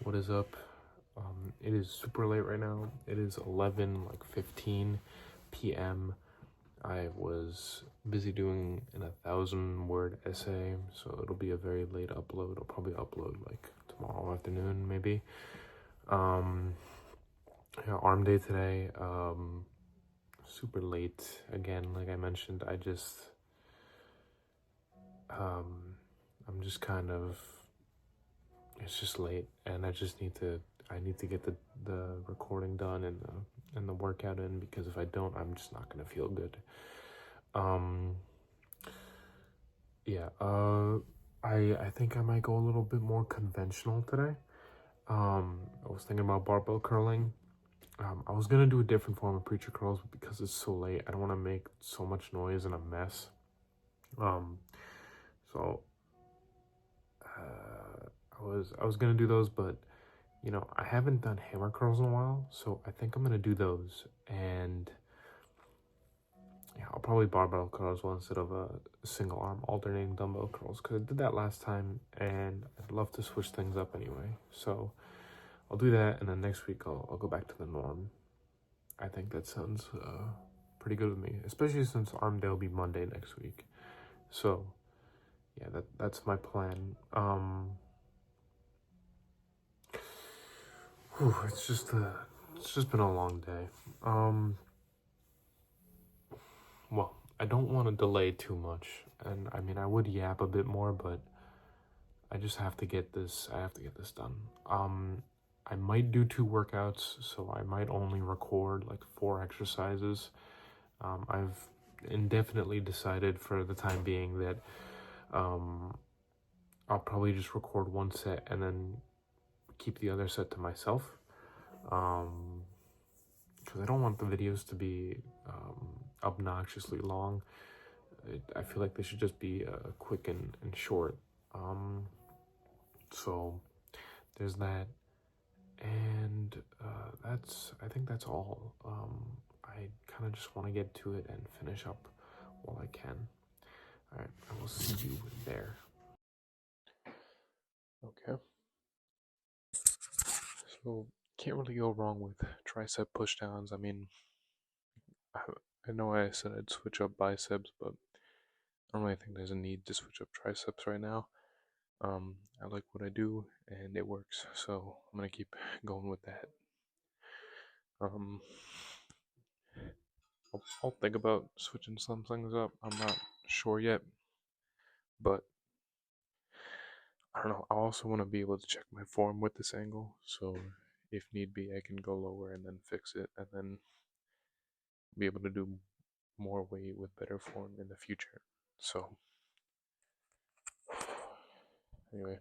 what is up? It is super late right now. It is 11:15 p.m. I was busy doing an 1,000-word essay, so it'll be a very late upload. I'll probably upload like tomorrow afternoon, maybe. Yeah, arm day today. Super late again. Like I mentioned, I'm just kind of. It's just late, and I need to get the recording done and the workout in, because if I don't, I'm just not gonna feel good. Yeah. I think I might go a little bit more conventional today. I was thinking about barbell curling. I was gonna do a different form of preacher curls, but because it's so late, I don't want to make so much noise and a mess. Um, so I was gonna do those, but I haven't done hammer curls in a while, so I think I'm gonna do those. And yeah, I'll probably barbell curl as well instead of a single arm alternating dumbbell curls, because I did that last time, and I'd love to switch things up anyway. So I'll do that, and then next week I'll go back to the norm. I think that sounds pretty good with me, especially since arm day will be Monday next week. So yeah, that's my plan. It's just been a long day. Well, I don't want to delay too much, and I mean I would yap a bit more, but I just have to get this. I have to get this done. I might do 2 workouts, so I might only record like 4 exercises. I've indefinitely decided for the time being that I'll probably just record 1 set and then keep the other set to myself. Because I don't want the videos to be obnoxiously long. I feel like they should just be quick and short. So there's that, and I think that's all. I kind of just want to get to it and finish up while I can. All right, I will see you there. Okay. So can't really go wrong with tricep pushdowns. I mean, I know I said I'd switch up biceps, but I don't really think there's a need to switch up triceps right now. I like what I do, and it works, so I'm gonna keep going with that. I'll think about switching some things up. I'm not sure yet, but I don't know. I also want to be able to check my form with this angle, so if need be, I can go lower and then fix it, and then be able to do more weight with better form in the future. So, anyway.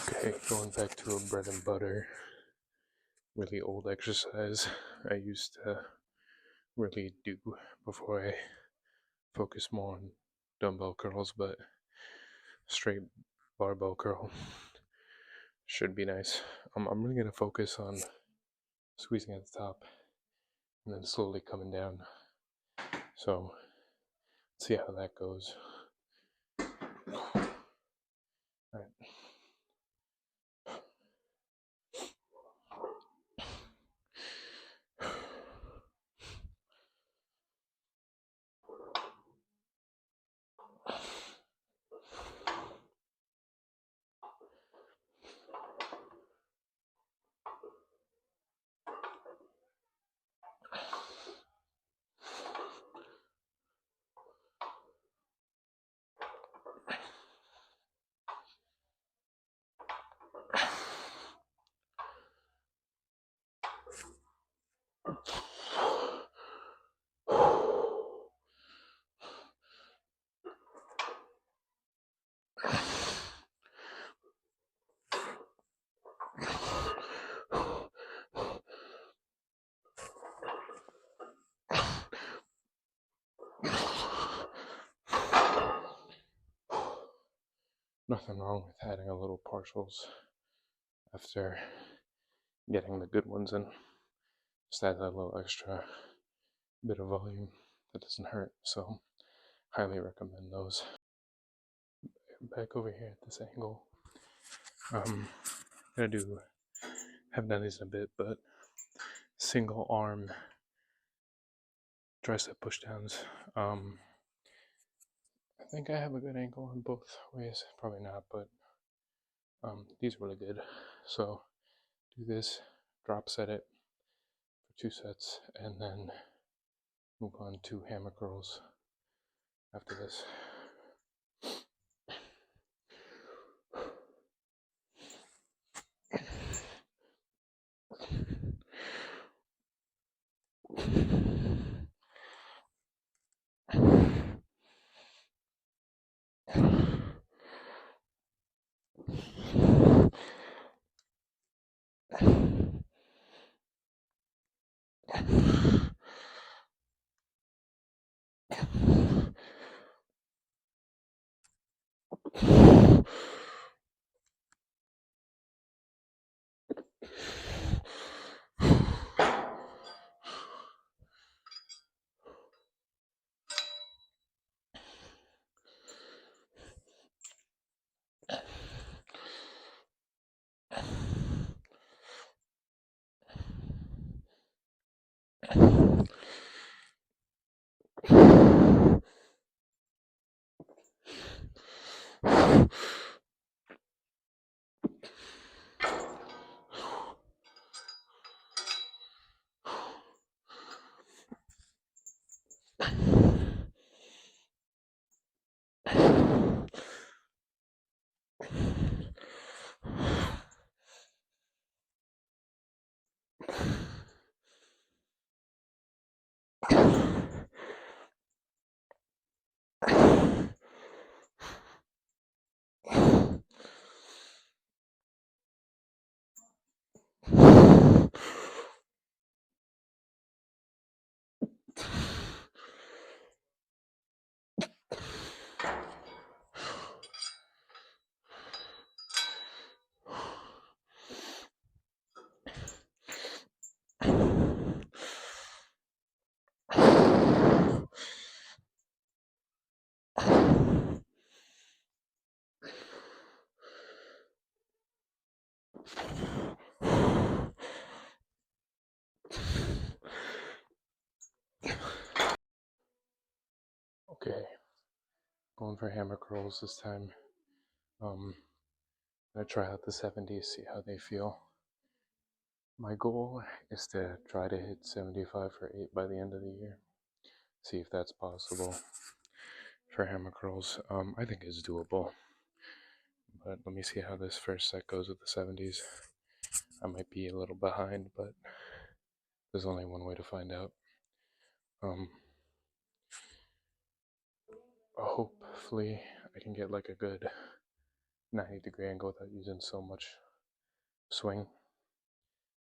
Okay, going back to a bread and butter, really old exercise I used to really do before I focus more on dumbbell curls, but straight barbell curl should be nice. I'm really gonna focus on squeezing at the top and then slowly coming down. So let's see how that goes. Nothing wrong with adding a little partials after getting the good ones in. Just add that little extra bit of volume that doesn't hurt. So, highly recommend those. Back over here at this angle. I haven't done these in a bit, but single arm tricep pushdowns. I think I have a good angle on both ways. Probably not, but these are really good. So do this, drop set it for 2 sets, and then move on to hammer curls after this. Okay, going for hammer curls this time. I'm gonna try out the 70s, see how they feel. My goal is to try to hit 75 for 8 by the end of the year. See if that's possible for hammer curls. I think it's doable. But let me see how this first set goes with the 70s. I might be a little behind, but there's only one way to find out. Hopefully I can get like a good 90-degree angle without using so much swing. I'm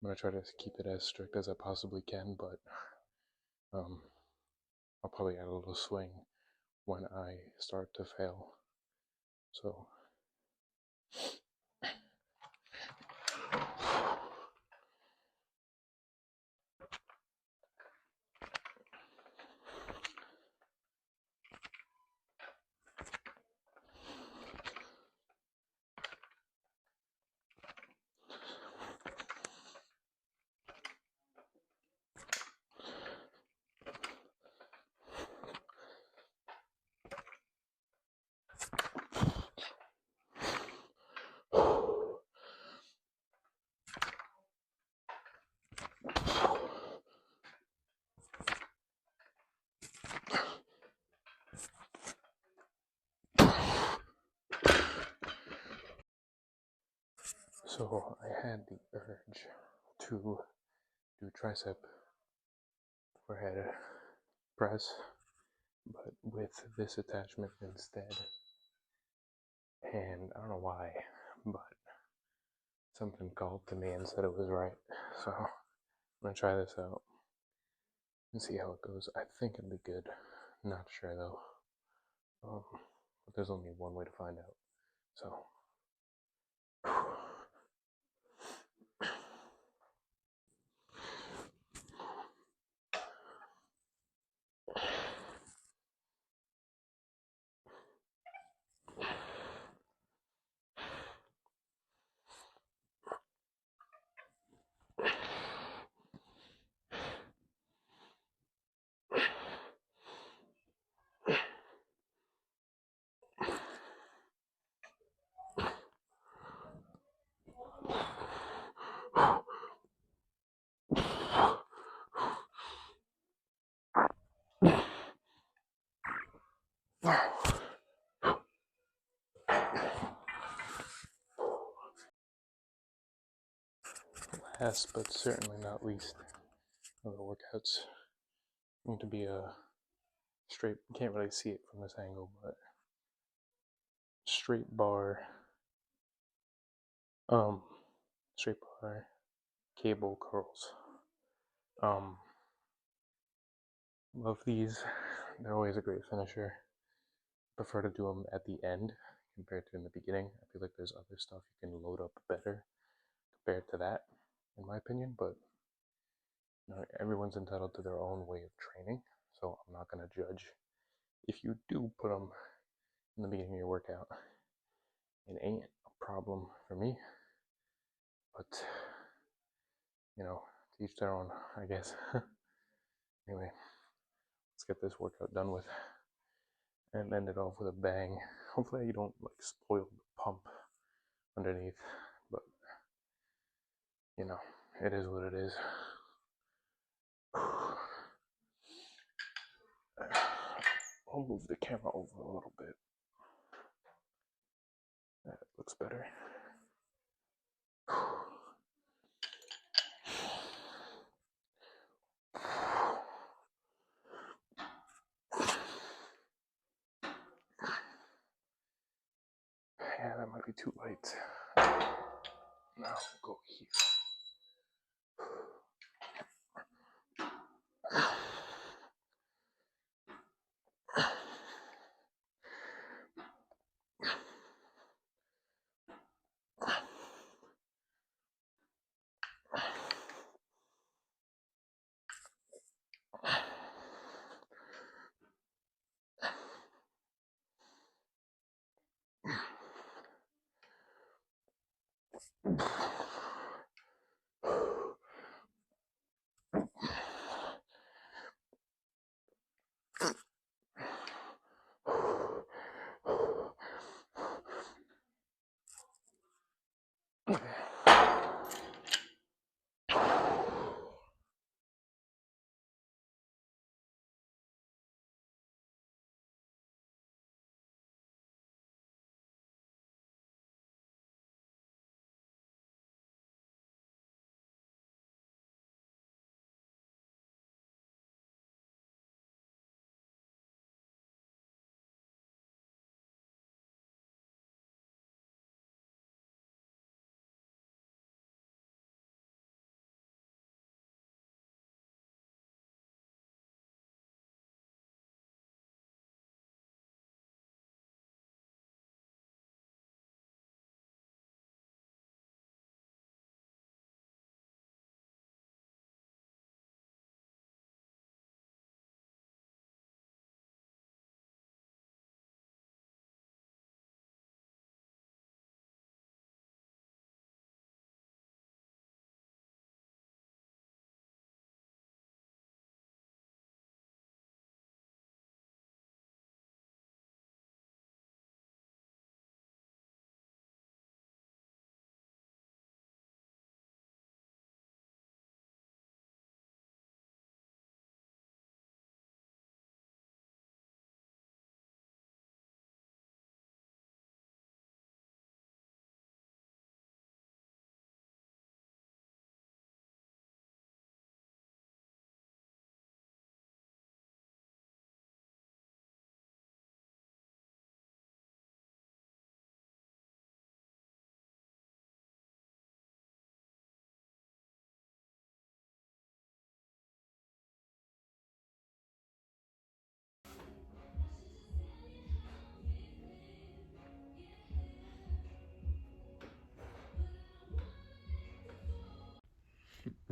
gonna try to keep it as strict as I possibly can, but I'll probably add a little swing when I start to fail. So So I had the urge to do tricep overhead press, but with this attachment instead. And I don't know why, but something called to me and said it was right. So I'm gonna try this out and see how it goes. I think it'll be good. Not sure though. But there's only one way to find out. So last but certainly not least, of the workouts going to be a straight. You can't really see it from this angle, but straight bar, um, straight bar cable curls. Love these. They're always a great finisher. Prefer to do them at the end compared to in the beginning. I feel like there's other stuff you can load up better compared to that, in my opinion. But everyone's entitled to their own way of training, so I'm not gonna judge if you do put them in the beginning of your workout. It ain't a problem for me, but to each their own, I guess. Anyway, let's get this workout done with and end it off with a bang. Hopefully you don't spoil the pump underneath, but it is what it is. I'll move the camera over a little bit. That looks better. Yeah, that might be too light. Now we'll go here.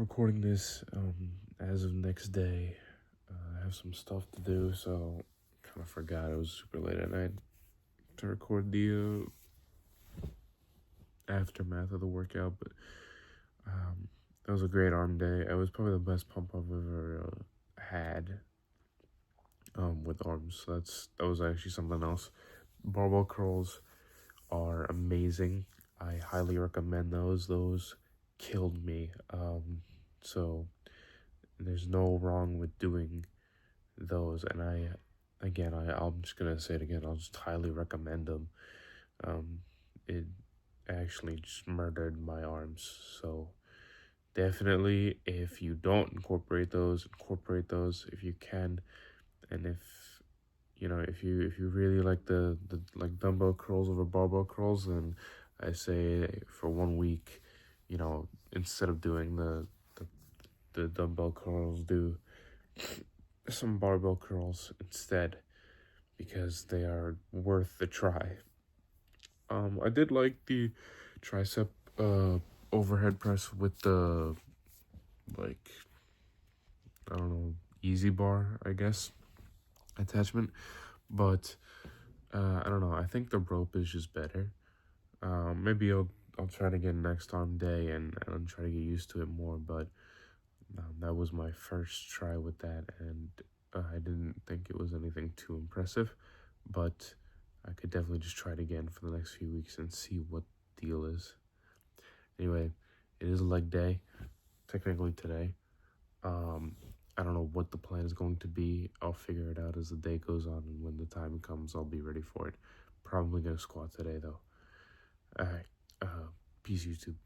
recording this as of next day. I have some stuff to do, so kind of forgot it was super late at night to record the aftermath of the workout. But that was a great arm day. It was probably the best pump I've ever had with arms. So that was actually something else. Barbell curls are amazing. I highly recommend those. Those killed me. So there's no wrong with doing those. And I'm just gonna say it again. I'll just highly recommend them. It actually just murdered my arms. So definitely, if you don't incorporate those if you can. And if you really like the like dumbbell curls over barbell curls, then I say for 1 week, instead of doing the dumbbell curls, do some barbell curls instead, because they are worth the try. I did like the tricep overhead press with the, like, I don't know, easy bar, I guess, attachment, but I don't know. I think the rope is just better. Maybe I'll try it again next arm day and try to get used to it more. But that was my first try with that, and I didn't think it was anything too impressive. But I could definitely just try it again for the next few weeks and see what the deal is. Anyway, it is leg day, technically today. I don't know what the plan is going to be. I'll figure it out as the day goes on, and when the time comes, I'll be ready for it. Probably gonna squat today though. Alright, peace YouTube.